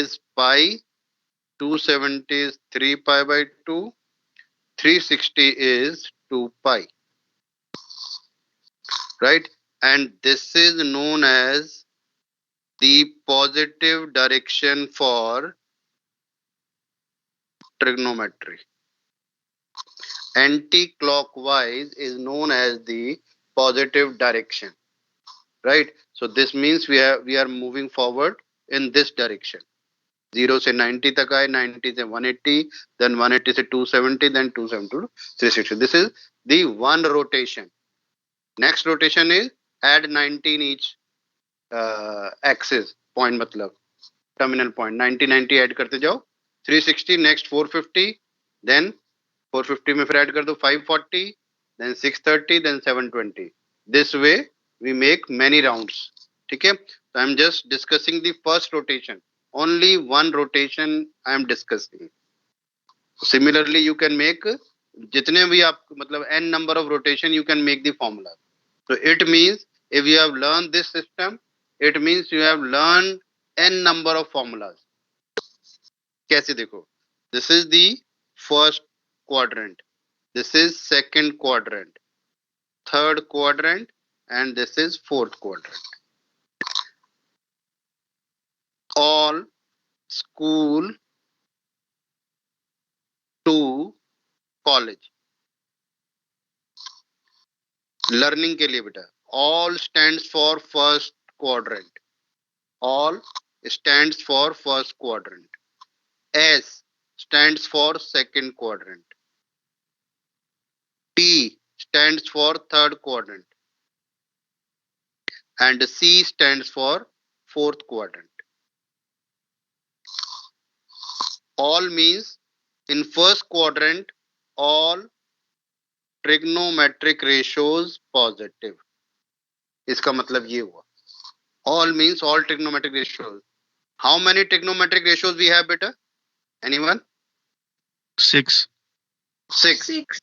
is pi, 270 is 3 pi by 2, 360 is 2 pi, right? And this is known as the positive direction for trigonometry. Anti-clockwise is known as the positive direction, right? So this means we are moving forward in this direction. 0 से 90 तक आए, 90 से 180, then 180 से 270, then 270 to 360. This is the one rotation. Next rotation is add 90 in each axis point, मतलब terminal point. 90 90 add करते जाओ, 360, next 450, then 450 में फिर add कर दो 540, then 630, then 720. This way we make many rounds. ठीक है? So I am just discussing the first rotation. Only one rotation I am discussing. Similarly, you can make जितने भी आप मतलब n number of rotation you can make the formula. So it means if you have learned this system, it means you have learned n number of formulas. कैसे देखो? This is the first quadrant. This is second quadrant, third quadrant, and this is fourth quadrant. All school to college. Learning के लिए बेटा, all stands for first quadrant. All stands for first quadrant. S stands for second quadrant. T stands for third quadrant. And C stands for fourth quadrant. All means in first quadrant all trigonometric ratios positive. इसका मतलब ये हुआ. All means all trigonometric ratios. How many trigonometric ratios we have, beta? Anyone? 6. 6.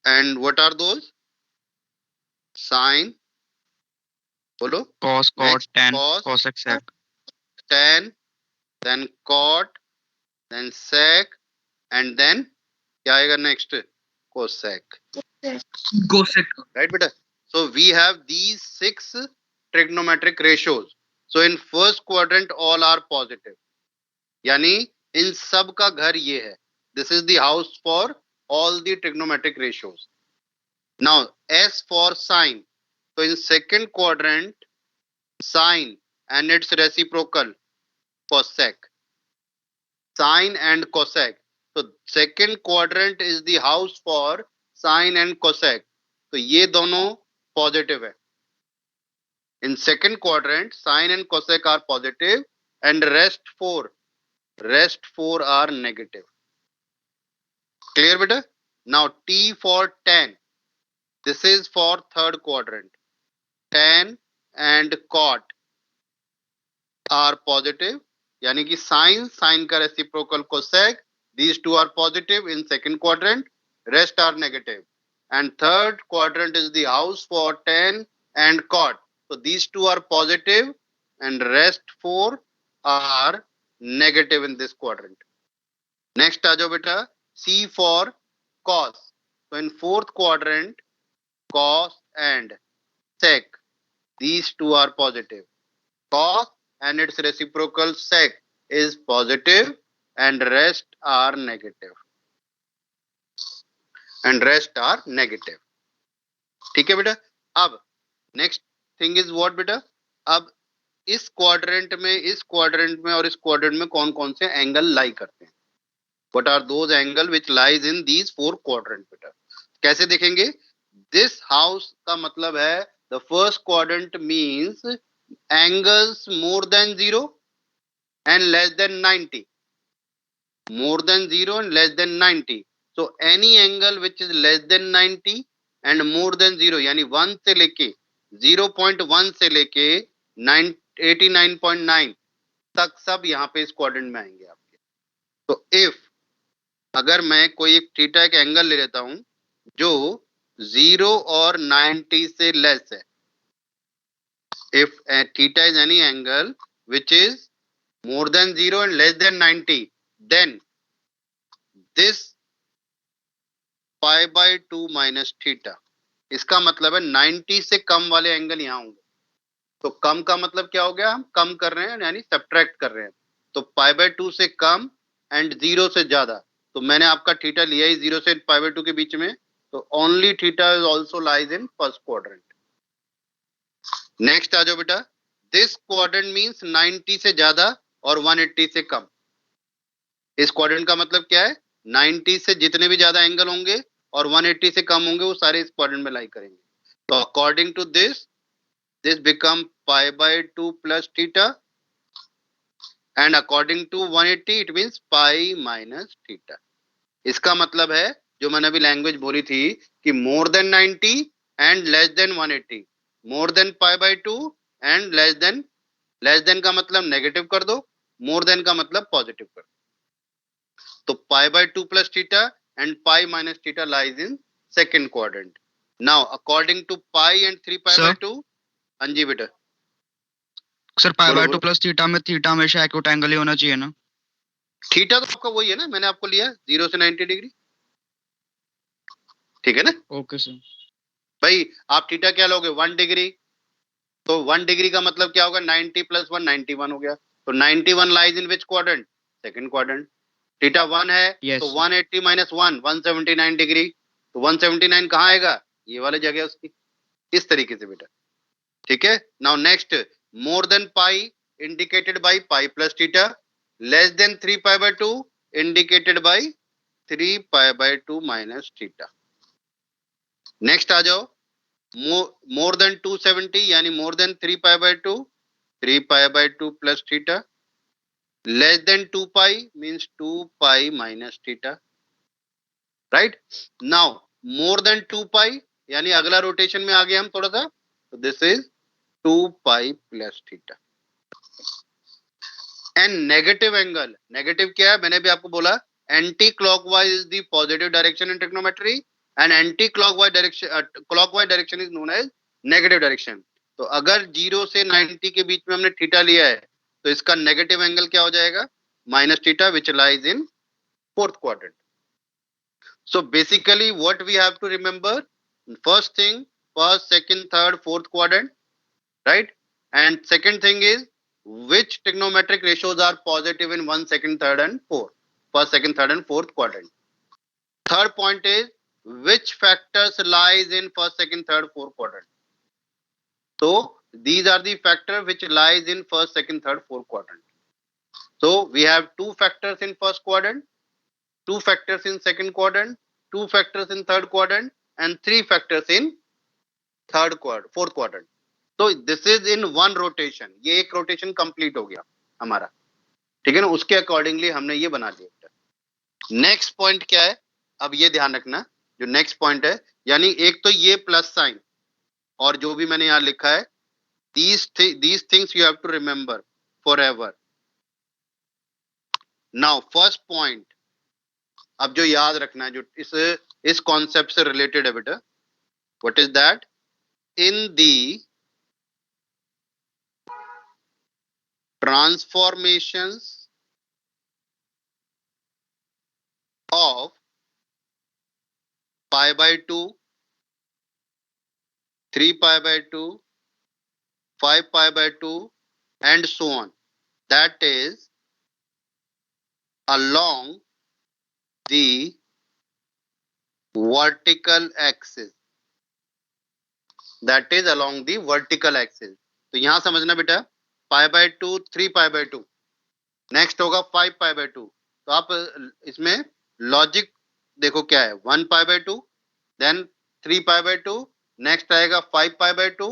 And what are those? Sine. Bolo. Cos, cot, Next, tan, cos, cosec, sec. tan, then cot, then sec, and then क्या आएगा next? Cosec. Cosec. Right, beta? So we have these 6 trigonometric ratios. So in first quadrant all are positive. यानी इन सब का घर ये है. This is the house for all the trigonometric ratios. Now S for sine. So in second quadrant sine and its reciprocal cosec. Sine and cosec. So second quadrant is the house for sine and cosec. तो ये दोनों positive है. In second quadrant sine and cosec are positive and rest 4 are negative. Clear beta? Now T for tan. This is for third quadrant. Tan and cot are positive. यानी कि sine का reciprocal cosec, these two are positive in second quadrant, rest are negative. And third quadrant is the house for tan and cot. So these two are positive and rest 4 are negative in this quadrant. Next आ जाओ बेटा, C for cos. So in fourth quadrant, cos and sec, these two are positive. Cos and its reciprocal sec is positive and rest are negative. ठीक है बेटा? अब next thing is what बेटा? अब इस quadrant में और इस क्वाड्रेंट में कौन कौन से एंगल लाई करते हैं? What are those angles which lies in these 4 quadrants बेटा? कैसे देखेंगे? This house का मतलब है the first quadrant means angles more than 0 and less than 90. More than 0 and less than 90. So any angle which is less than 90 and more than 0 यानी 1 से लेके 0.1 से लेके 89.9 तक सब यहाँ पे इस क्वाड्रेंट में आएंगे आपके. तो if अगर मैं कोई एक थीटा एक एंगल ले लेता हूं जो 0 और 90 से लेस है. If theta is any angle which is more than 0 and less than 90, then this pi by 2 minus theta, इसका मतलब है 90 से कम वाले एंगल यहाँ होंगे। तो कम का मतलब क्या हो गया, हम कम कर रहे हैं यानी सब्ट्रैक्ट कर रहे हैं। तो पाई बाय 2 से कम एंड 0 से ज्यादा, तो मैंने आपका थीटा लिया ही 0 से पाई बाय 2 के बीच में, तो only theta is also lies in first quadrant. Next आ जाओ बेटा, दिस क्वाड्रेंट मींस 90 से ज्यादा और 180 से कम। इस क्वाड्रेंट का मतलब क्या है, 90 से जितने भी ज्यादा एंगल होंगे और 180 से कम होंगे वो सारे इस क्वाड्रेंट में लाई करेंगे। तो according to this become pi by 2 plus theta, and according to 180 it means pi minus theta। इसका मतलब है जो मैंने अभी लैंग्वेज बोली थी कि more than 90 and less than 180, more than pi by 2 and less than का मतलब नेगेटिव कर दो, मोर देन का मतलब पॉजिटिव कर दो। तो pi by 2 plus theta and pi minus theta lies in second quadrant. Now according to pi and 3 pi by 2, हाँ जी बेटा sir pi by 2 plus theta में थीटा हमेशा एक्यूट एंगल ही होना चाहिए ना? थीटा तो आपका वही है ना, मैंने आपको लिया 0 से 90 डिग्री, ठीक है ना? Okay sir. भाई आप थीटा क्या लोगे, 1 डिग्री, तो 1 डिग्री का मतलब क्या होगा, 90 प्लस 1 91 हो गया। तो 91 lies in which quadrant, second quadrant. Theta 1 है तो 180 माइनस 1 179 डिग्री, तो 179 कहाँ आएगा, ये वाले जगह उसकी, इस तरीके से बेटा, ठीक है। Now next, more than pi indicated by pi plus theta, less than 3 pi by 2 indicated by 3 pi by 2 minus theta. Next आ जाओ, मोर देन 270 यानी more than 3 pi by 2 3 pi by 2 plus theta, less than 2 pi means 2 pi minus theta, right. Now more than 2 pi यानी अगला rotation में आ गए हम थोड़ा सा, तो this is 2 pi plus theta. And negative angle, negative क्या है, मैंने भी आपको बोला anticlockwise is the positive direction in trigonometry and anticlockwise direction is known as negative direction. तो अगर 0 से 90 के बीच में हमने थीटा लिया है तो इसका नेगेटिव एंगल क्या हो जाएगा, minus theta, which lies in fourth quadrant. So basically what we have to remember, first thing first second third fourth quadrant, right? And second thing is which trigonometric ratios are positive in 1, 2, 3 and 4, first, second, third and fourth quadrant. Third point is which factors lies in first, second, third, fourth quadrant. So these are the factors which lies in first, second, third, fourth quadrant. So we have 2 factors in first quadrant, 2 factors in second quadrant, 2 factors in third quadrant and 3 factors in fourth quadrant. तो this is in one rotation, ये एक rotation complete हो गया हमारा, ठीक है ना। उसके अकॉर्डिंगली हमने ये बना दिया। नेक्स्ट पॉइंट क्या है, अब ये ध्यान रखना, जो नेक्स्ट पॉइंट है यानी एक तो ये प्लस साइन और जो भी मैंने यहां लिखा है, these things you have to remember forever. Now first point, अब जो याद रखना है, जो इस कॉन्सेप्ट से रिलेटेड है बेटा, what is that, in the transformations of pi by 2, 3 pi by 2, 5 pi by 2 and so on, that is along the vertical axis, that is along the vertical axis। तो यहां समझना बेटा, पाई बाय 2 3 पाई बाय 2, नेक्स्ट होगा 5 pi by 2। तो आप इसमें logic देखो क्या है, 1 pi by 2, then 3 pi by 2, next आएगा 5 pi by 2,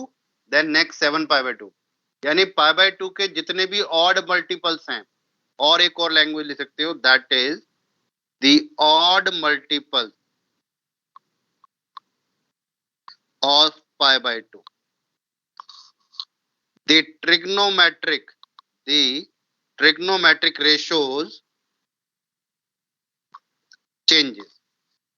then next 7 pi by 2। यानी पाई बाय 2 के जितने भी ऑड मल्टीपल्स हैं, और एक और लैंग्वेज लिख सकते हो, that is the odd multiple of pi by 2। The trigonometric ratios changes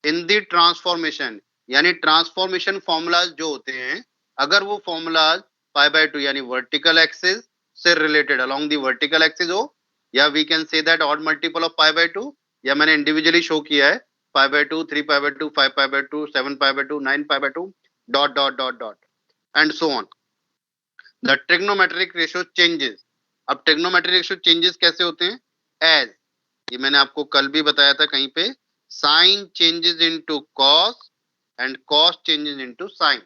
in the transformation, यानी ट्रांसफॉर्मेशन फॉर्मूलाज जो होते हैं, अगर वो फॉर्मूलाज पाई बाय 2 यानी वर्टिकल एक्सिस से related, along the vertical axis हो, या we can say that odd multiple of pi by 2, या मैंने इंडिविजुअली शो किया है pi by 2, 3 pi by 2, 5 pi by 2, 7 pi by 2, 9 pi by 2, dot dot dot dot and so on. The trigonometric ratio changes. अब trigonometric ratio changes कैसे होते हैं? As, ये मैंने आपको कल भी बताया था कहीं पे, sine changes into cos and cos changes into sine.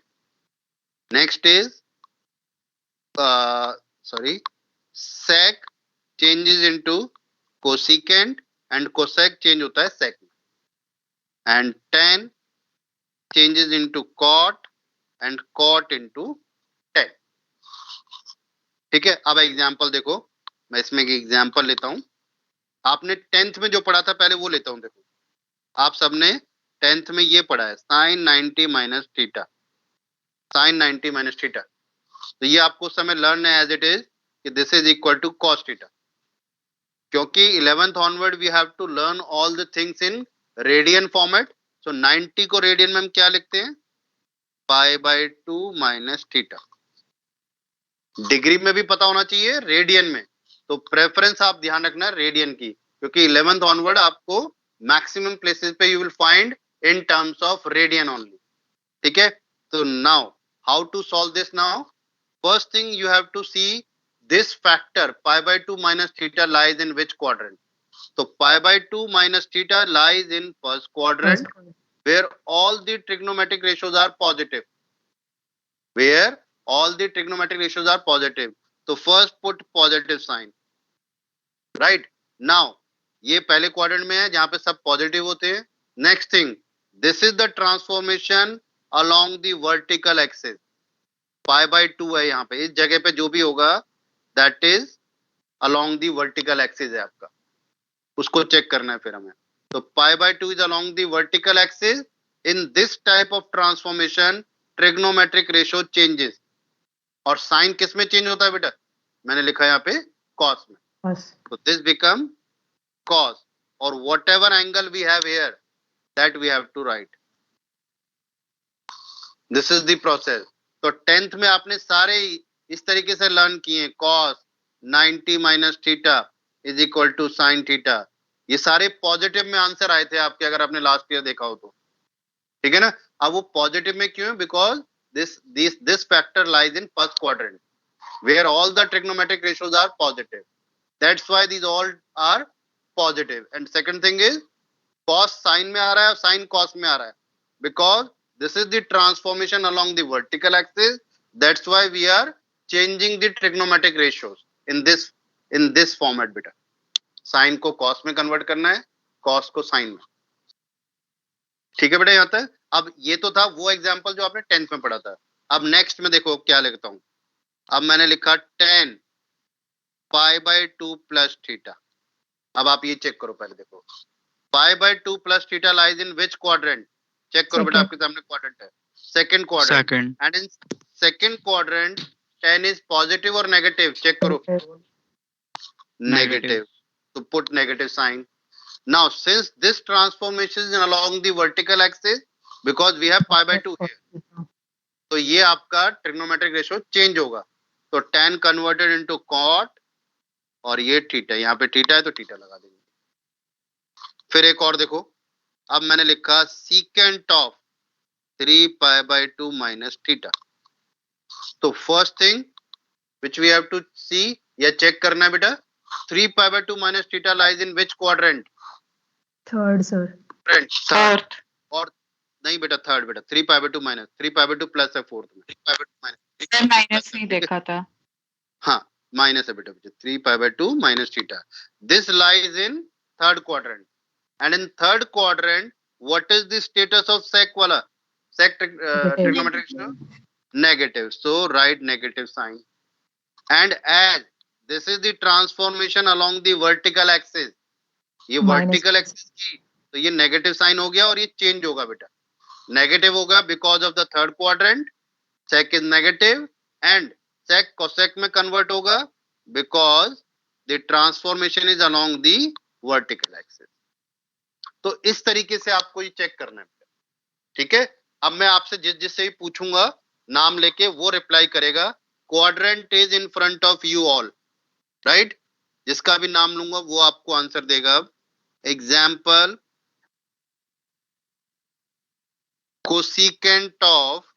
Next is sorry, sec changes into cosecant and cosec change होता है sec में, and tan changes into cot and cot into tan. ठीक है. अब एग्जांपल देखो, मैं इसमें एक एग्जांपल लेता हूं. आपने 10th में जो पढ़ा था पहले वो लेता हूं. देखो आप सबने 10th में ये पढ़ा है sin 90 minus theta, sin 90 minus theta. तो ये आपको उस समय लर्न है एज इट इज कि this is equal to cos theta. क्योंकि 11th onward we have to learn all the things in radian format. So 90 को रेडियन में हम क्या लिखते हैं? Pi by 2 minus theta. Degree में भी पता होना चाहिए, रेडियन में. तो प्रेफरेंस आप ध्यान रखना रेडियन की, क्योंकि 11th ऑनवर्ड आपको मैक्सिमम प्लेसेस पे you will find in terms of radian only. ठीक है. तो now how to solve this? Now first thing you have to see this factor pi by 2 minus theta lies in which quadrant. So pi by 2 minus theta lies in first quadrant where all the trigonometric ratios are positive. Where all the trigonometric ratios are positive. So first put positive sign. Right. Now ये पहले quadrant में है जहां पे सब positive होते हैं. Next thing, this is the transformation along the vertical axis. Pi by 2 है यहाँ पे, इस जगह पे जो भी होगा that is along the vertical axis है आपका, उसको चेक करना है फिर हमें. तो pi by 2 is along the vertical axis. In this type of transformation trigonometric ratio changes. और साइन किस में चेंज होता है बेटा? मैंने लिखा है यहाँ पे कॉस में. तो दिस बिकम कॉस, और whatever angle we have here that we have to write. This is the process. तो 10th में आपने सारे इस तरीके से लर्न किए. cos 90 minus theta is equal to sine theta. ये सारे पॉजिटिव में आंसर आए थे आपके, अगर आपने लास्ट ईयर देखा हो तो. ठीक है ना. अब वो पॉजिटिव में क्यों है? Because this factor lies in first quadrant where all the trigonometric ratios are positive. That's why these all are positive. And second thing is cos sine में आ रहा है, साइन cos में आ रहा है, because this is the transformation along the vertical axis. That's why we are changing the trigonometric ratios in this format beta. Sin को cos में convert करना है, cos को sin में. ठीक है बेटा यहाँ तक. अब ये तो था वो एग्जांपल जो आपने 10th में पढ़ा था. अब नेक्स्ट में देखो क्या लिखता हूं. अब मैंने लिखा tan pi by 2 plus theta. अब आप ये चेक करो पहले. देखो pi by 2 plus theta lies in which quadrant? Check करो बेटा, आपके सामने क्वाड्रेंट है, second quadrant. And in second quadrant tan is positive और नेगेटिव? चेक करो. नेगेटिव. तो put negative sign. Now since this transformation is along the vertical axis because we have pi by 2 here, तो ये आपका trigonometric ratio change होगा. तो tan converted into cot, और ये थीटा, यहाँ पे थीटा है तो थीटा लगा देंगे. फिर एक और देखो. अब मैंने लिखा secant of 3 pi by 2 minus theta. तो first thing which we have to see या चेक करना है बेटा, 3 pi by 2 minus theta lies in which quadrant? Third sir. Third. और नहीं बेटा थर्ड बेटा, 3 pi by 2 minus, 3 pi by 2 plus है फोर्थ में. 3 पाई बाय 2 माइनस, माइनस नहीं देखा था. हाँ माइनस है बेटा. 3 pi by 2 minus theta. This lies in third quadrant. And in third quadrant, what is the status of sec wala? Sec trigonometric ratio? Negative. So write negative sign. And as this is the transformation along the vertical axis, ये vertical axis की, तो ये negative sign हो गया और ये change होगा बेटा. Negative होगा because of the third quadrant. Sec is negative and sec cosec में convert होगा because the transformation is along the vertical axis. तो इस तरीके से आपको ये चेक करना है. ठीक है. अब मैं आपसे जिससे ही पूछूंगा नाम लेके वो रिप्लाई करेगा. Quadrant is in front of you all, right? जिसका भी नाम लूंगा वो आपको आंसर देगा। अब example, cosecant of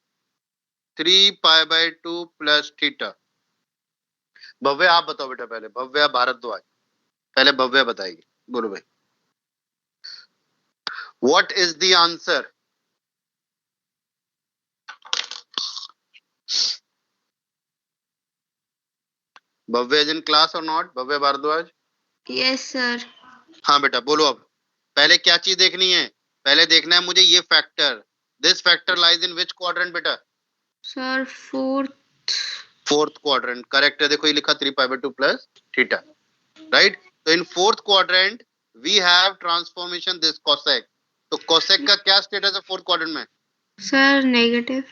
3π/2 plus theta. Bhavya आप बताओ बेटा, पहले भव्य भारद्वाज, पहले भव्य बताइए, बोलो भाई, what is the answer? Bhavya is in class और not? Bhavya Bhardwaj? Yes sir. हाँ बेटा बोलो। अब पहले क्या चीज देखनी है? पहले देखना है मुझे ये factor, this factor lies in which quadrant बेटा? सर फोर्थ क्वाड्रेंट, करेक्ट है। देखो ये लिखा 3π/2 प्लस थीटा, राइट। तो in fourth quadrant we have transformation this cosec. तो कोसेक का क्या स्टेटस है फोर्थ क्वाड्रेंट में? Sir negative.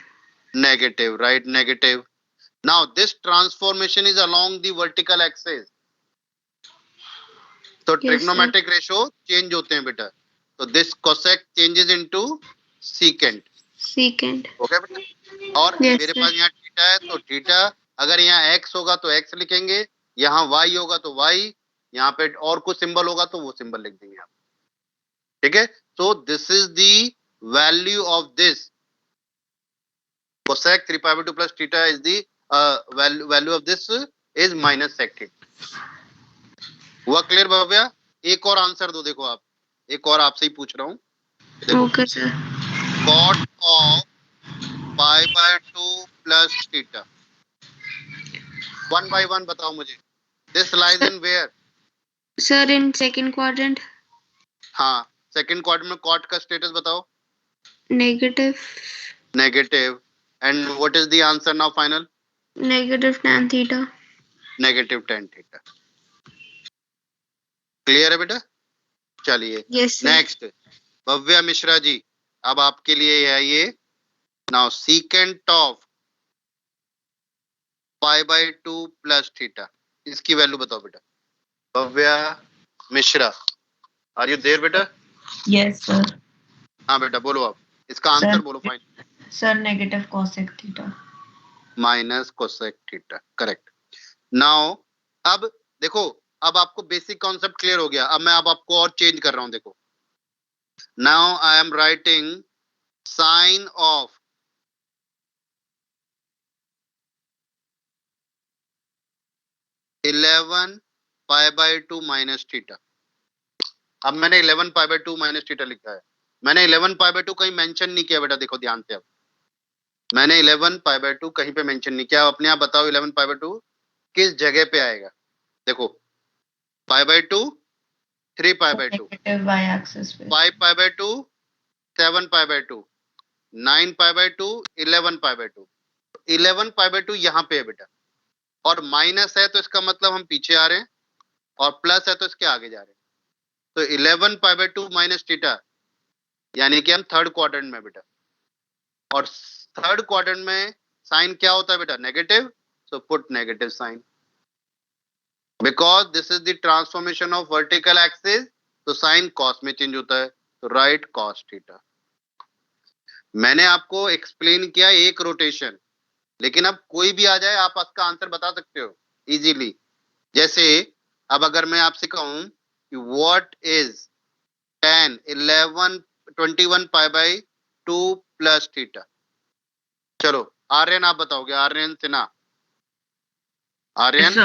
Negative, right, negative. Now this transformation is along the vertical axis, तो ट्रिग्नोमेट्रिक रेशो चेंज होते हैं बेटा। तो this cosec changes into secant. Okay बेटा। और Yes, मेरे sir. पास यहाँ थीटा है, तो थीटा अगर यहाँ एक्स होगा तो एक्स लिखेंगे, यहाँ वाई होगा तो वाई, यहाँ पे और कुछ सिंबल होगा तो वो सिंबल लिख देंगे आप। ठीक है। So this is the value of this cosec 3π/2 plus theta is the value of this is minus sec theta. हुआ क्लियर भव्या? एक और आंसर दो, देखो आप, एक और आपसे ही पूछ रहा हूँ। Okay sir. Cot of π/2 plus theta, 1 by 1 बताओ मुझे। This lies in where? Sir in second quadrant. हाँ, सेकंड क्वाड्रेंट में कॉट का स्टेटस बताओ। Negative. Negative. And what is the answer now final? Negative tan theta. Negative tan theta. Clear है बेटा? चलिए yes sir. Next, Bhavya Mishra ji, अब आपके लिए है ये। Now secant of π/2 plus theta, इसकी वैल्यू बताओ बेटा। Bhavya Mishra, are you there बेटा? Yes, sir. हाँ बेटा बोलो, आप इसका आंसर बोलो। Fine, Sir, negative cosec theta. Minus cosec theta, correct. Now अब देखो, अब आपको बेसिक कॉन्सेप्ट क्लियर हो गया। अब मैं आपको और चेंज कर रहा हूं, देखो। Now I am writing sine of 11π/2 minus theta. अब मैंने 11π/2 माइनस थीटा लिखा है। मैंने 11π/2 कहीं मेंशन नहीं किया बेटा, देखो ध्यान से। अब मैंने 11π/2 कहीं पे मेंशन नहीं किया। अपने आप बताओ 11π/2 किस जगह पे आएगा? देखो, π/2 3π/2, Negative y-axis पे. 5π/2 7π/2, 9π/2 11π/2। 11π/2 यहाँ पे है बेटा, और माइनस है तो इसका मतलब हम पीछे आ रहे हैं, और प्लस है तो इसके आगे जा रहे हैं। तो 11π/2 माइनस थीटा, यानी कि हम थर्ड क्वाड्रेंट में बेटा। और थर्ड क्वाड्रेंट में साइन क्या होता है बेटा? Negative. So put negative sign, because this is the transformation of vertical axis, तो साइन कॉस में चेंज होता है, तो राइट कॉस थीटा। मैंने आपको एक्सप्लेन किया एक रोटेशन, लेकिन अब कोई भी आ जाए आप इसका आंसर बता सकते हो इजीली। जैसे अब अगर मैं आपसे कहूं कि what is tan 21π/2 plus theta, चलो आर्यन आप बताओगे, आर्यन सिन्हा। आर्यन?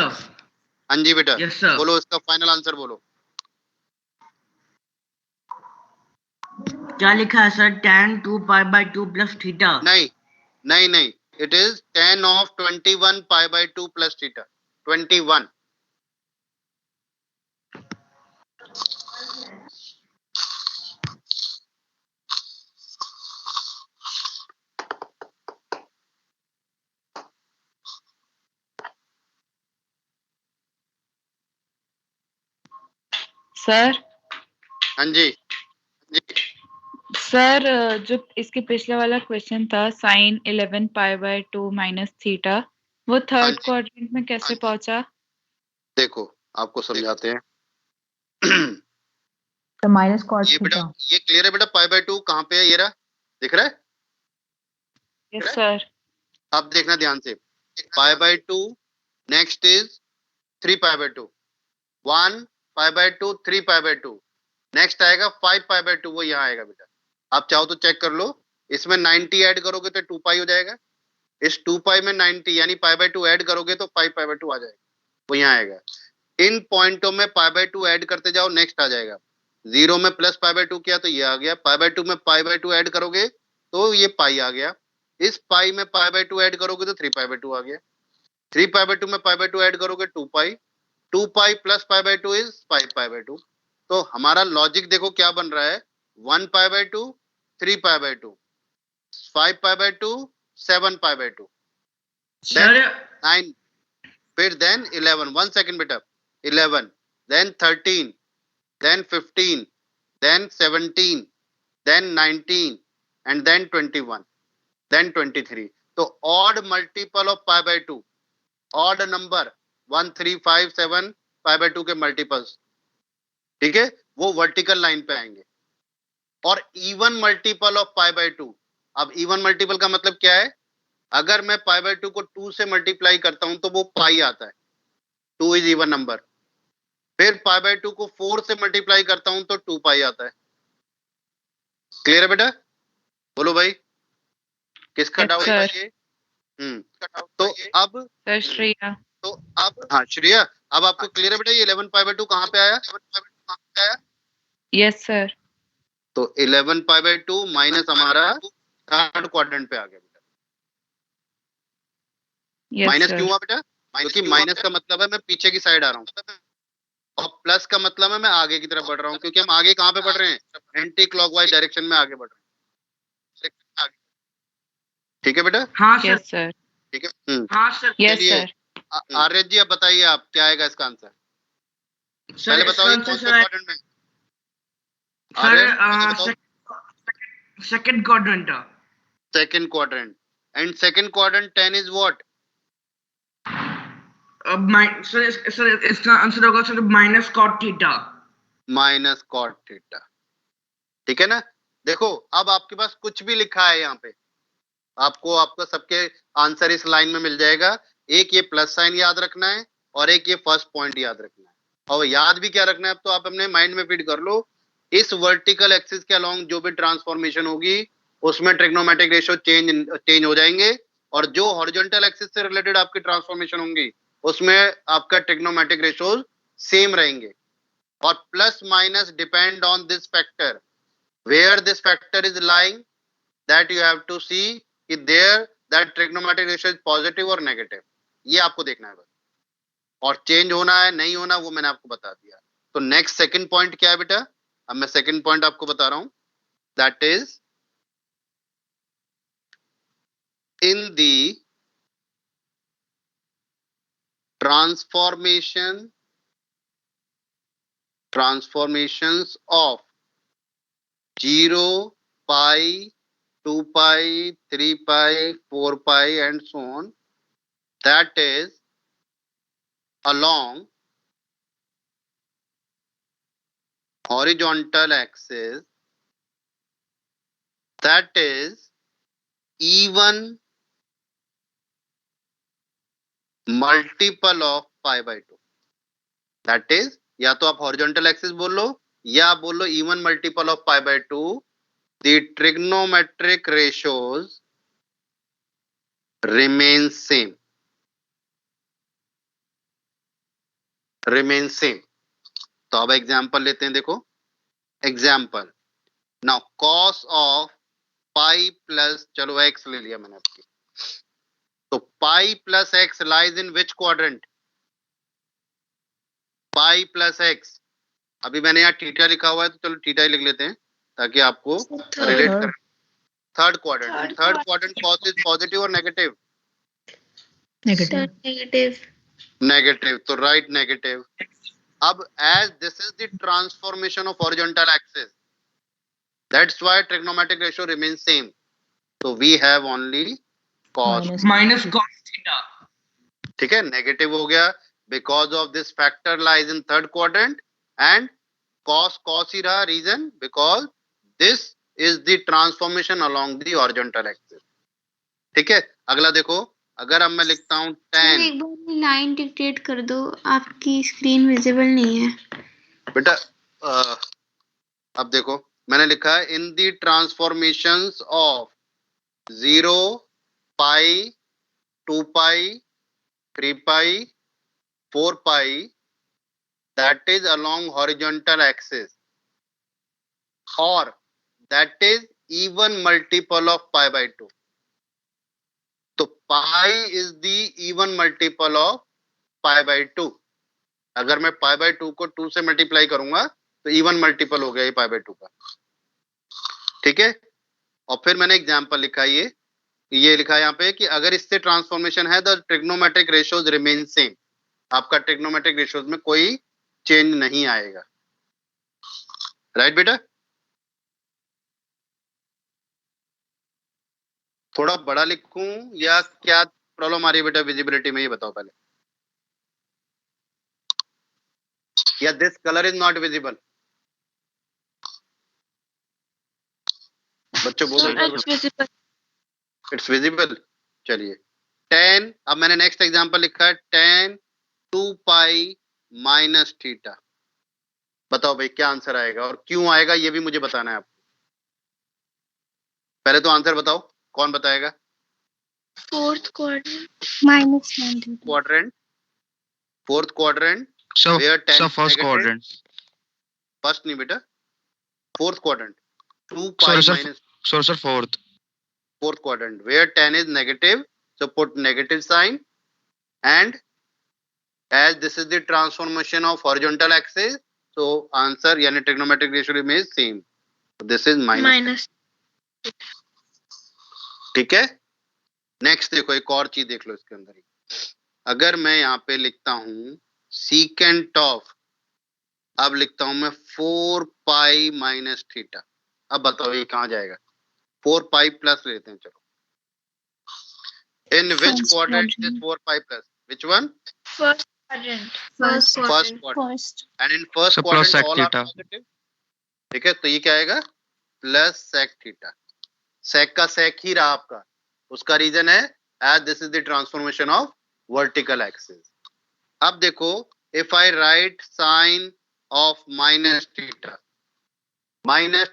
हाँ जी बेटा। बोलो इसका फाइनल आंसर बोलो। क्या लिखा है सर? tan 2π/2 plus theta? नहीं नहीं नहीं, it is tan of 21π/2 plus theta. 21। Sir हाँ जी सर जो इसके पिछले वाला क्वेश्चन था साइन 11π/2 माइनस थीटा, वो हाँ थर्ड जी। क्वाड्रेंट में कैसे पहुंचा? देखो आपको समझाते हैं। The minus cos ये बेटा, theta. ये क्लियर है बेटा? π/2 कहाँ पे है? ये रहा, दिख रहा है? Yes sir. अब देखना ध्यान से, π/2 next is 3π/2, 1 pi by 2 3 pi by 2, next आएगा 5 पाई बाय 2, वो यहाँ आएगा बेटा। आप चाहो तो चेक कर लो, इसमें 90 ऐड करोगे तो 2 पाई हो जाएगा, इस 2 पाई में 90 यानी पाई बाय 2 ऐड करोगे तो 5 पाई बाय 2 आ जाएगा, वो यहाँ आएगा। इन पॉइंटों में पाई बाय 2 ऐड करते जाओ, नेक्स्ट आ जाएगा। 0 में प्लस पाई बाय 2 किया तो ये आ गया, पाई बाय 2 में पाई बाय 2 ऐड करोगे तो ये पाई आ गया, इस पाई में पाई बाय 2 ऐड करोगे तो 3 पाई बाय 2 आ गया, 3 पाई बाय 2 में पाई बाय 2 ऐड करोगे 2 पाई, 2 pi plus pi by 2 is 5 pi by 2। तो हमारा लॉजिक देखो क्या बन रहा है, 1 pi by 2 3 pi by 2, 5 pi by 2 7 pi by 2, sir 9, फिर देन 11, 1 सेकंड बेटा, 11, then 13, then 15, then 17, then 19, and then 21, then 23. तो odd multiple of pi by 2, odd number 1 3 5 7 pi by 2 के मल्टीपल्स, ठीक है, वो वर्टिकल लाइन पे आएंगे। और even multiple of pi by 2, अब इवन मल्टीपल का मतलब क्या है, अगर मैं पाई बाय 2 को 2 से मल्टीप्लाई करता हूं तो वो पाई आता है, 2 इज इवन नंबर। फिर पाई बाय 2 को 4 से मल्टीप्लाई करता हूं तो 2 पाई आता है। क्लियर है बेटा? बोलो भाई, किसका Yes, डाउट sir. है ये? तो अब सर श्रेया। हाँ श्रेया, अब आपको क्लियर है बेटा ये 11 पाई बाय 2 कहाँ पे आया? Yes sir. तो 11 पाई बाय 2 माइनस हमारा थर्ड क्वाड्रेंट पे आ गया बेटा। Yes minus sir. क्यों हुआ बेटा? क्योंकि माइनस का मतलब है मैं पीछे की साइड आ रहा हूँ, और प्लस का मतलब है मैं आगे की तरफ बढ़ रहा हूँ, क्योंकि हम आगे कहाँ पे बढ़ रहे हैं, एंटी क्लॉकवाइज डायरेक्शन में आगे बढ़ रहे हैं। ठीक है बेटा? हाँ सर, यस सर। ठीक है। हाँ सर, यस चलिए, सर। आर्य जी अब बताइए आप क्या आएगा इसका आंसर? सर पहले बताओ ये इसका कौन से आंसर क्वाड्रेंट में? Arya sir second quadrant. Second quadrant, and second quadrant 10 is what? Sir इसका आंसर होगा sir minus cot theta. Minus cot theta, ठीक है ना? देखो अब आपके पास कुछ भी लिखा है यहाँ पे, आपको आपका सबके आंसर इस लाइन में मिल जाएगा। एक ये प्लस साइन याद रखना है और एक ये फर्स्ट पॉइंट याद रखना है, और याद भी क्या रखना है अब तो आप अपने माइंड में फीड कर लो। इस वर्टिकल एक्सिस के अलोंग जो भी ट्रांसफॉर्मेशन होगी उसमें ट्रिग्नोमेट्रिक रेशियो चेंज हो जाएंगे, और जो हॉरिजॉन्टल एक्सिस से रिलेटेड आपकी ट्रांसफॉर्मेशन होंगी उसमें आपका ट्रिग्नोमेट्रिक रेशियोज सेम रहेंगे। और plus minus depend on this factor, where this factor is lying, that you have to see कि there that trigonometric ratio is positive और नेगेटिव, ये आपको देखना है बस। और चेंज होना है नहीं होना वो मैंने आपको बता दिया। तो नेक्स्ट सेकंड पॉइंट क्या है बेटा? अब मैं सेकंड पॉइंट आपको बता रहा हूं, that is in the transformations of 0, pi, 2 pi, 3 pi, 4 pi and so on, that is along horizontal axis, that is even multiple of pi by 2, that is या तो आप हॉरिजॉन्टल एक्सिस बोल लो या आप बोल लो even multiple of pi by 2, the trigonometric ratios remain same, remain same. तो अब एग्जांपल लेते हैं, देखो example, now cos of pi plus, चलो एक्स ले लिया मैंने आपकी, तो pi plus x lies in which quadrant? Pi plus x, अभी मैंने यहाँ थीटा लिखा हुआ है तो चलो थीटा ही लिख लेते हैं ताकि आपको रिलेट करें। Third quadrant, third quadrant cos is positive और नेगेटिव? Negative. नेगेटिव। नेगेटिव, तो राइट नेगेटिव। अब as this is the transformation of horizontal axis, that's why trigonometric ratio remains same, so we have only cos, minus cot theta. ठीक है, negative हो गया because of this factor lies in third quadrant, and cos ही रहा, reason because this is the transformation along the horizontal axis. ठीक है, अगला देखो, अगर अब मैं लिखता हूँ सर 10, एक बार लाइन डिक्टेट कर दो, आपकी स्क्रीन विजिबल नहीं है। बेटा अब देखो मैंने लिखा है in the transformations of 0, pi, 2 pi, 3 pi, 4 pi, that is along horizontal axis, or that is even multiple of pi by 2. तो pi is the even multiple of pi by 2. अगर मैं pi by 2 को 2 से multiply करूंगा तो even multiple हो गया ये pi by 2 का, ठीक है। और फिर मैंने एग्जांपल लिखा ये लिखा है यहाँ पे कि अगर इससे ट्रांसफॉर्मेशन है the trigonometric ratios remain same, आपका ट्रिग्नोमेट्रिक रेशियोज में कोई चेंज नहीं आएगा, राइट बेटा। थोड़ा बड़ा लिखूं या क्या प्रॉब्लम आ रही है बेटा विजिबिलिटी में, ये बताओ पहले। या this colour is not visible, बच्चों बोलो। इट्स विजिबल, चलिए 10। अब मैंने नेक्स्ट एग्जांपल लिखा है 10 2 पाई माइनस थीटा। बताओ भाई क्या आंसर आएगा और क्यों आएगा ये भी मुझे बताना है आपको। पहले तो आंसर बताओ, कौन बताएगा? Fourth quadrant minus 9 theta. Quadrant, fourth quadrant, So, where 10 so is first negative. quadrant. First नहीं बेटा, fourth quadrant. 2 Sorry, pi sir. Minus So, sir, fourth. fourth quadrant where 10 is negative, so put negative sign, and as this is the transformation of horizontal axis, so answer yani trigonometric ratio remains same, so this is minus। ठीक है। Next देखो एक और चीज देख लो इसके अंदर ही, अगर मैं यहाँ पे लिखता हूं सीकेंट ऑफ, अब लिखता हूं मैं 4 पाई माइनस थीटा। अब बताओ ये कहां जाएगा? 4 पाई प्लस लेते हैं, चलो। In which quadrant is 4 pi plus? Which one? First quadrant. First quadrant. And in first So plus quadrant sec all are theta. positive. ठीक है, तो ये क्या आएगा? Plus sec theta. sec का sec ही रहा आपका, उसका रीजन है as this is the transformation of vertical axis। अब देखो if I write sign of minus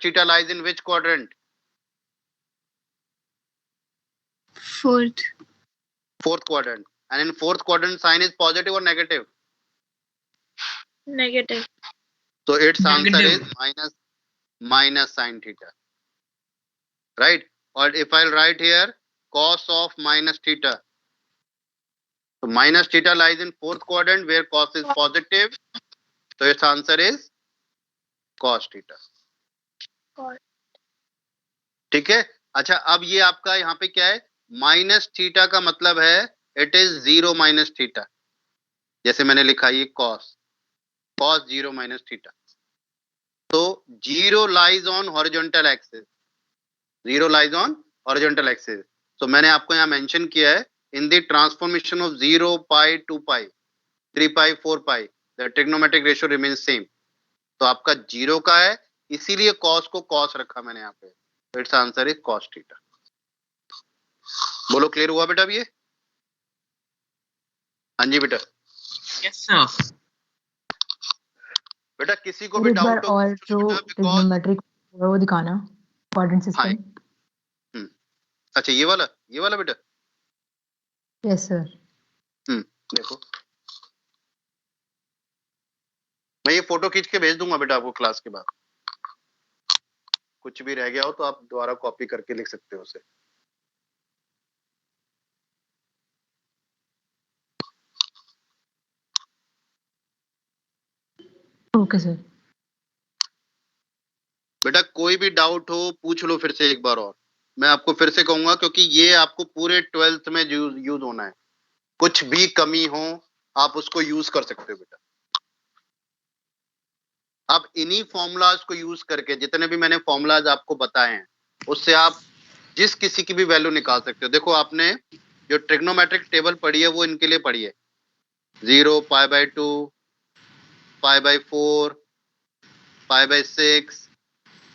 theta lies in which quadrant? Fourth quadrant, and in fourth quadrant sign is positive or negative? Negative. So its answer Negative. is minus sin theta, right? Or if I'll write here cos of minus theta, so minus theta lies in fourth quadrant where cos is positive, so its answer is cos theta। ठीक है। अच्छा अब ये आपका यहाँ पे क्या है? माइनस थीटा का मतलब है इट इज 0 माइनस थीटा, जैसे मैंने लिखा ये cos 0 माइनस थीटा। तो 0 lies on horizontal axis, 0 lies on horizontal axis. तो मैंने आपको यहाँ मेंशन किया है in the transformation of 0 pi 2 pi 3 pi 4 pi the trigonometric ratio remains same. तो आपका 0 का है, इसीलिए cos को cos रखा मैंने यहाँ पे, तो it's answer is cos theta. बोलो क्लियर हुआ बेटा अब ये? हाँ जी बेटा। Yes, sir. बेटा किसी को भी एक बार डाउट हो और जो ट्रिग्नोमेट्रिक वो दिखाना क्वाड्रेंट सिस्टम। अच्छा ये वाला बेटा, यस सर। देखो मैं ये फोटो खींच के भेज दूंगा बेटा आपको क्लास के बाद, कुछ भी रह गया हो तो आप दोबारा कॉपी करके लिख सकते हो उसे। Okay sir. बेटा कोई भी डाउट हो पूछ लो फिर से एक बार और, मैं आपको फिर से कहूंगा क्योंकि ये आपको पूरे 12th में यूज होना है, कुछ भी कमी हो आप उसको यूज कर सकते हो बेटा। अब इन्हीं फॉर्मूलाज को यूज करके जितने भी मैंने फॉर्मूलाज आपको बताए हैं उससे आप जिस किसी की भी वैल्यू निकाल सकते हो। देखो आपने जो ट्रिग्नोमेट्रिक टेबल पढ़ी है वो इनके लिए पढ़ी है, 0 pi by 2 pi by 4 pi by 6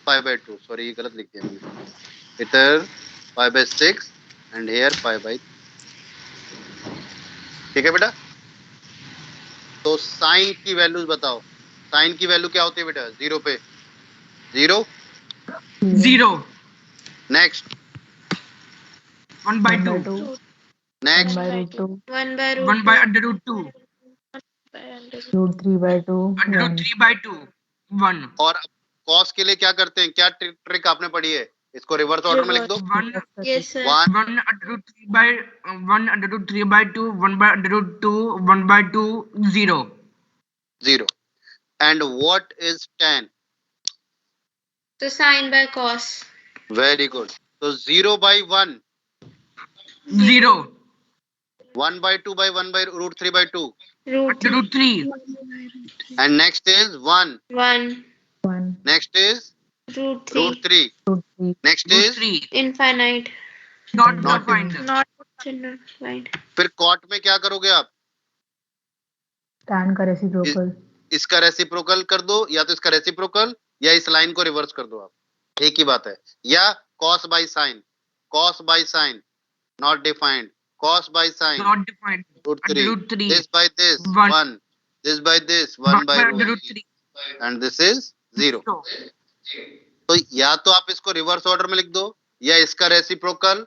pi by 2, sorry ये गलत लिख दिया मैंने, इधर pi by 6 and here pi by, ठीक है बेटा। तो साइन की वैल्यूज बताओ। साइन की वैल्यू क्या होती है बेटा? 0 पे 0। 0 next 1 by 2 next 1 by root 2 1 by 1 by under root 2 root 3 by 2 under root 1 3 by 2 1 और कॉस के लिए क्या करते हैं? क्या ट्रिक आपने पढ़ी है? इसको रिवर्स ऑर्डर में लिख दो। 1 Yes, sir. 1 1 under root 3 by 1 under root 3 by 2 1 by under root 2 1 by 2 0 0 and what is tan? So sine by cos. Very good. So 0 by 1, 0 1 by 2 by 1 by root 3 by 2, Root under root 3 and next is 1. 1. 1 Next is Root 3. root 3. root 3 Next root is 3 Infinite. not Not defined Not infinite. फिर cot में क्या करोगे आप? tan का reciprocal इसका reciprocal कर दो, या तो इसका रेसिप्रोकल या इस लाइन को रिवर्स कर दो आप, एक ही बात है। या cos by sin, cos by sin not defined, cos by sin not defined root under 3, root 3 this by this 1 1, this by this 1 by under root root 3, 3 and this is 0. So, तो या तो आप इसको रिवर्स ऑर्डर में लिख दो, या इसका रेसिप्रोकल,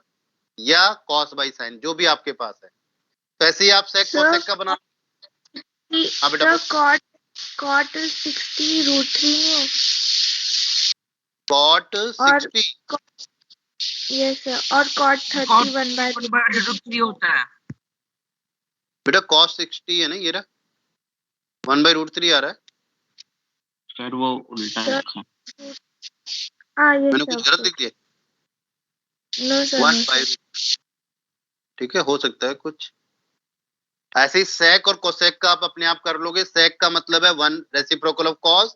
या cos by sin, जो भी आपके पास है। तो ऐसे ही आप sec Sir, cosec का बना। हाँ बेटा, Cot is 60 root 3 नहीं है? cot और 60 Yes, sir. और cot 31 by 1 by under root 3 होता है बेटा, cos 60 है ना, ये रहा 1 by root 3 आ रहा है। सर वो उल्टा Sir. रखा है। हाँ yes मैंने sir. कुछ गलत लिख दिया? No sir. 1 No, by sir. ठीक है, हो सकता है कुछ ऐसे ही। sec और cosec का आप अपने आप कर लोगे। sec का मतलब है 1 रेसिप्रोकल ऑफ cos,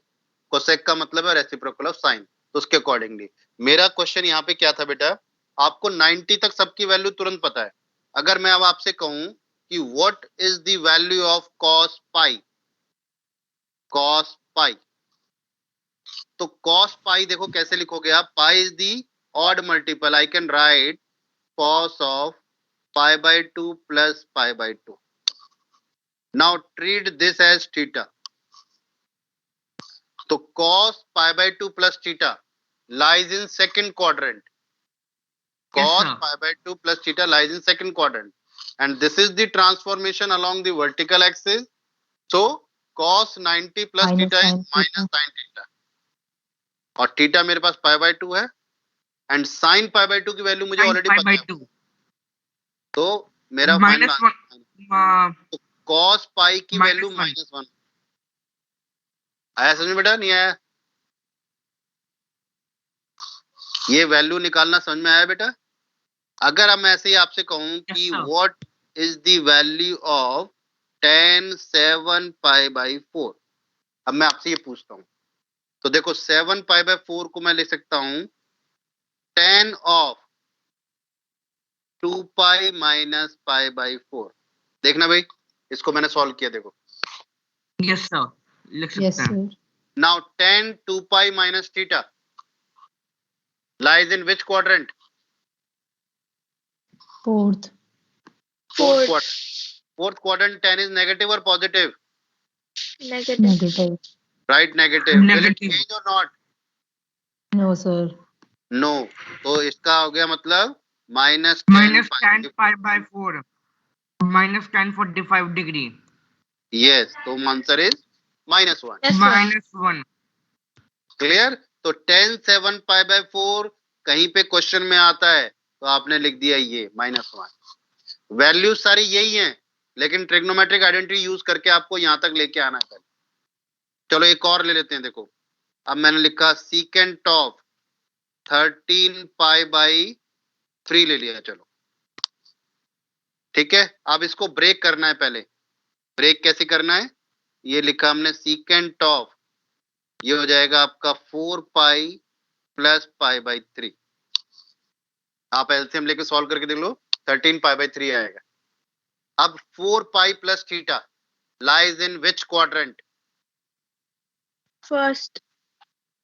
cosec का मतलब है रेसिप्रोकल ऑफ sin। तो उसके अकॉर्डिंगली मेरा क्वेश्चन यहाँ पे क्या था बेटा? आपको 90 तक सबकी वैल्यू तुरंत पता है। अगर मैं अब आपसे कहूं कि what is the value of cos pi, cos pi, तो cos pi देखो कैसे लिखोगे आप? pi is the odd multiple. I can write cos of pi by 2 plus pi by 2. Now treat this as theta. तो cos pi by 2 plus theta lies in second quadrant. Yes, Cos sir. pi by 2 plus theta lies in second quadrant. And this is the transformation along the vertical axis. So cos 90 plus Minus theta is sin minus theta. sin theta. और theta मेरे पास pi by 2 है, and sin pi by 2 की value मुझे sin already pi पता by है। 2 तो मेरा minus final 1 cos pi की minus वैल्यू 1. -1 आया समझ में बेटा? नहीं आया? ये वैल्यू निकालना समझ में आया बेटा? अगर अब मैं ऐसे ही आपसे कहूं कि Yes, sir. What is the value of tan 7 pi by 4, अब मैं आपसे ये पूछता हूं। तो देखो 7 pi by 4 को मैं लिख सकता हूं tan of 2 pi minus pi by 4। देखना भाई, इसको मैंने सॉल्व किया, देखो। yes sir लिख yes सकते हैं sir Now tan 2 pi minus theta lies in which quadrant? fourth Fourth quadrant. Fourth quadrant, tan is negative or positive? Negative. negative Right, negative. Will it Negative. change or not? no sir No. तो इसका हो गया मतलब minus minus 10 tan pi by 4 minus tan 45 degree Yes. तो answer is -1. Yes, sir. minus 1 clear? तो tan 7 pi by 4 कहीं पे question में आता है तो आपने लिख दिया ये -1। वैल्यूज सारी यही हैं, लेकिन ट्रिग्नोमेट्रिक आइडेंटिटी यूज करके आपको यहां तक लेके आना है। चलो एक और ले लेते हैं। देखो अब मैंने लिखा सीकेंट ऑफ 13 पाई बाई 3 ले लिया। चलो ठीक है, अब इसको ब्रेक करना है। पहले ब्रेक कैसे करना है? ये लिखा हमने सीकेंट ऑफ, ये हो जाएगा आपका 4 पाई प्लस पाई बाई 3। आप एलसीएम लेके सॉल्व करके देख लो, 13 पाई बाई 3 आएगा। अब 4 pi plus theta lies in which quadrant? First.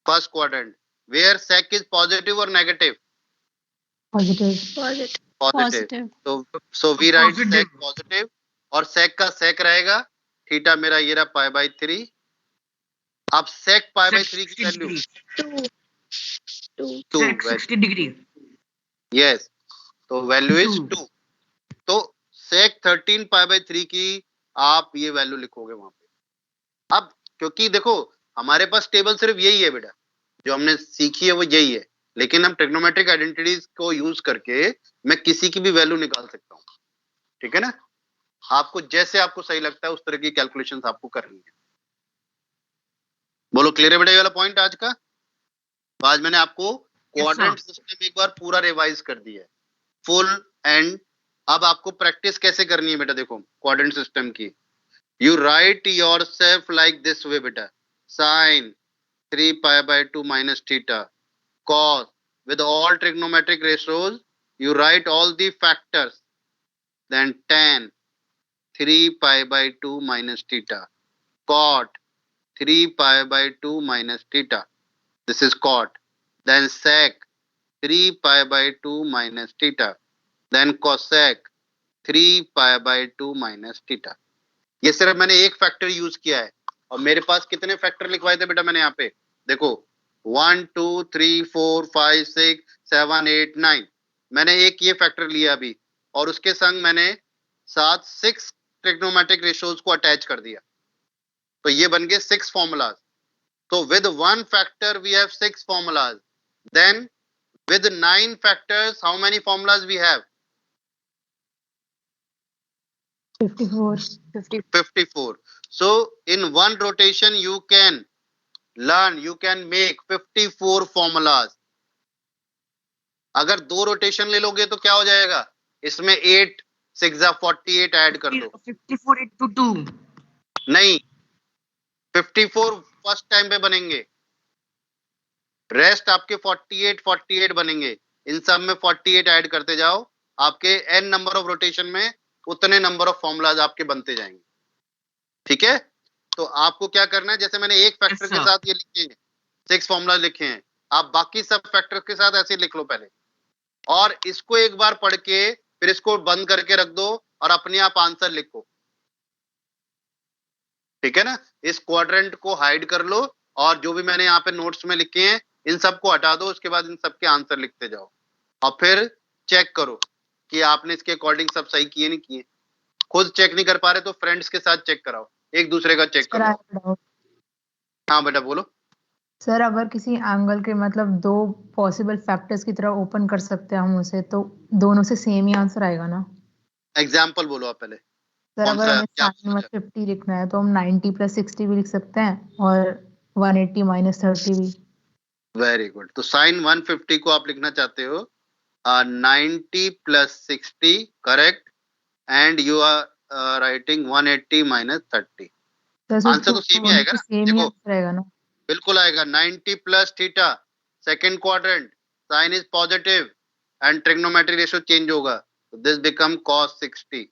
First quadrant. Where sec is positive और negative? positive Positive. Positive. So we write sec positive और sec का sec रहेगा, थीटा मेरा ये रहा पाई बाई 3। अब sec पाई बाई 3 की value 2 60 degree. Yes, तो वैल्यू इज 2। 2। तो sec 13 पाई बाई 3 की आप ये वैल्यू लिखोगे वहां पे। अब क्योंकि देखो हमारे पास टेबल सिर्फ यही है बेटा, जो हमने सीखी है वो यही है, लेकिन हम ट्रिग्नोमेट्रिक आइडेंटिटीज को यूज करके मैं किसी की भी वैल्यू निकाल सकता हूँ, ठीक है ना। आपको जैसे आपको सही लगता है उस तरह की कैलकुलेशंस आपको करनी है। बोलो क्लियर है बेटा ये वाला पॉइंट आज का। तो आज मैंने आपको क्वाड्रेंट सिस्टम एक बार पूरा रिवाइज कर दिया है फुल एंड। अब आपको प्रैक्टिस कैसे करनी है बेटा, देखो क्वाड्रेंट सिस्टम की। You write yourself like this way बेटा, sine 3 pi by 2 minus theta, cos with all trigonometric ratios you write all the factors, then tan 3 pi by 2 minus theta, cot 3 pi by 2 minus theta, this is cot, then sec 3 pi by 2 minus theta, then cosec 3 pi by 2 minus theta। ये सिर्फ मैंने एक factor use किया है, और मेरे पास कितने factor लिखवाए थे बेटा मैंने यहाँ पे, देखो 1 2 3 4 5 6 7 8 9, मैंने एक ये फैक्टर लिया अभी, और उसके संग मैंने साथ 6 ट्रिग्नोमेट्रिक रेशियोज को अटैच कर दिया, तो ये बन गए 6 फॉर्मूलाज। तो with 1 factor we have 6 formulas, then with 9 factors how many formulas we have? 54. So in one rotation you can make 54 formulas। अगर 2 रोटेशन ले लोगे तो क्या हो जाएगा, इसमें 8 6 48 ऐड कर दो। 54 into 2 नहीं, 54 फर्स्ट टाइम पे बनेंगे, रेस्ट आपके 48 बनेंगे। इन सब में 48 ऐड करते जाओ, आपके n नंबर ऑफ रोटेशन में उतने नंबर ऑफ फॉर्मूलाज आपके बनते जाएंगे, ठीक है। तो आपको क्या करना है, जैसे मैंने एक फैक्टर के साथ ये लिखे हैं 6 फॉर्मूला लिखे हैं, आप बाकी सब फैक्टर के साथ ऐसे लिख लो पहले, और इसको एक बार पढ़ के फिर इसको बंद करके रख दो और अपने आप आंसर लिखो, ठीक है ना। इस क्वाड्रेंट को हाइड कर लो, और जो भी मैंने यहाँ पे नोट्स में लिखे हैं इन सबको हटा दो, उसके बाद इन सबके आंसर लिखते जाओ, और फिर चेक करो कि आपने इसके अकॉर्डिंग सब सही किए नहीं किए। खुद चेक नहीं कर पा रहे तो फ्रेंड्स के साथ चेक कराओ, एक दूसरे का चेक करो। हाँ बेटा बोलो। सर अगर किसी एंगल के मतलब 2 पॉसिबल फैक्टर्स की तरह ओपन कर सकते हैं हम उसे, तो दोनों से सेम ही आंसर आएगा ना। एग्जाम्पल बोलो आप पहले। सर अगर हमें sin 150 लिखना है तो हम 90 + 60 भी लिख सकते हैं, और 180 - 30 भी। Very good. तो साइन 150 को आप लिखना चाहते हो 90 + 60, correct, and you are writing 180 - 30। Answer तो सेम ही आएगा ना, देखो आएगा ना, बिल्कुल आएगा। 90 + theta second quadrant, sine is positive and trigonometric ratio change होगा, तो दिस बिकम cos 60।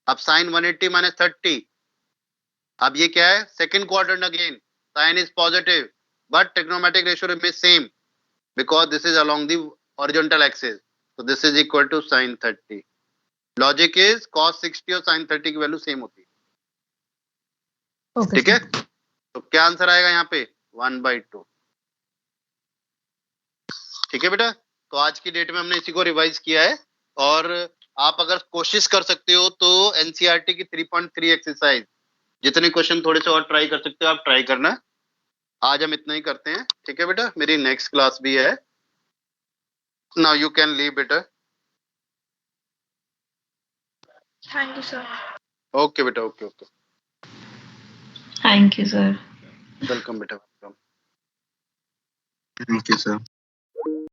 अब साइन 180 - 30, अब ये क्या है, second quadrant again, sine is positive but trigonometric ratio remains same because this is along the horizontal axis, so this is equal to sin 30। Logic is cos 60 और sin 30 की value same होती है, ठीक है। तो क्या आंसर आएगा यहाँ पे 1/2, ठीक है बेटा। तो आज की डेट में हमने इसी को रिवाइज किया है, और आप अगर कोशिश कर सकते हो तो एनसीईआरटी की 3.3 एक्सरसाइज जितने क्वेश्चन थोड़े से और ट्राई कर सकते हो आप ट्राई करना। आज हम इतना ही करते हैं, ठीक है बेटा। मेरी नेक्स्ट क्लास भी है। नाउ यू कैन लीव बेटा। Thank you sir. ओके बेटा, okay okay, thank you sir. Welcome बेटा, वेलकम। Thank you sir.